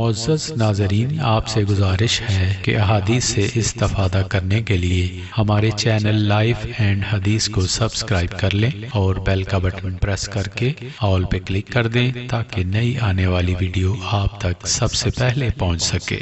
معزز ناظرین، آپ سے گزارش ہے کہ احادیث سے استفادہ کرنے کے لیے ہمارے چینل لائف اینڈ حدیث کو سبسکرائب کر لیں اور بیل کا بٹن پریس کر کے آل پہ کلک کر دیں تاکہ نئی آنے والی ویڈیو آپ تک سب سے پہلے پہنچ سکے۔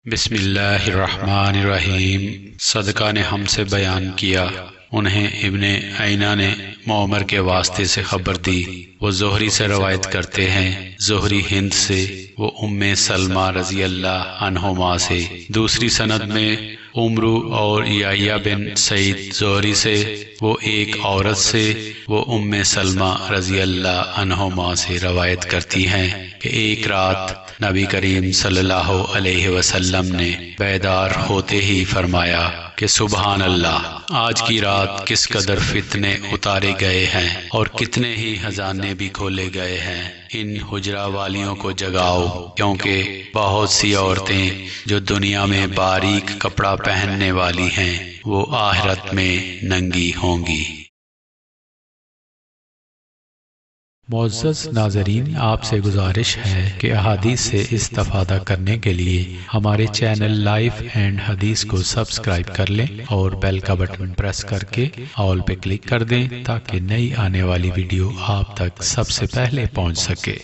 بسم اللہ الرحمن الرحیم۔ صدقہ نے ہم سے بیان کیا، انہیں ابن عینہ نے معمر کے واسطے سے خبر دی، وہ زہری سے روایت کرتے ہیں، زہری ہند سے، وہ ام سلمہ رضی اللہ عنہما سے۔ دوسری سند میں عمرو اور یحییٰ بن سعید زہری سے، وہ ایک عورت سے، وہ ام سلمہ رضی اللہ عنہما سے روایت کرتی ہیں کہ ایک رات نبی کریم صلی اللہ علیہ وسلم نے بیدار ہوتے ہی فرمایا کہ سبحان اللہ، آج کی رات کس قدر فتنے اتارے گئے ہیں اور کتنے ہی خزانے بھی کھولے گئے ہیں۔ ان حجرہ والیوں کو جگاؤ، کیونکہ بہت سی عورتیں جو دنیا میں باریک کپڑا پہننے والی ہیں وہ آخرت میں ننگی ہوں گی۔ معزز ناظرین، آپ سے گزارش ہے کہ احادیث سے استفادہ کرنے کے لیے ہمارے چینل لائف اینڈ حدیث کو سبسکرائب کر لیں اور بیل کا بٹن پریس کر کے آل پہ کلک کر دیں تاکہ نئی آنے والی ویڈیو آپ تک سب سے پہلے پہنچ سکے۔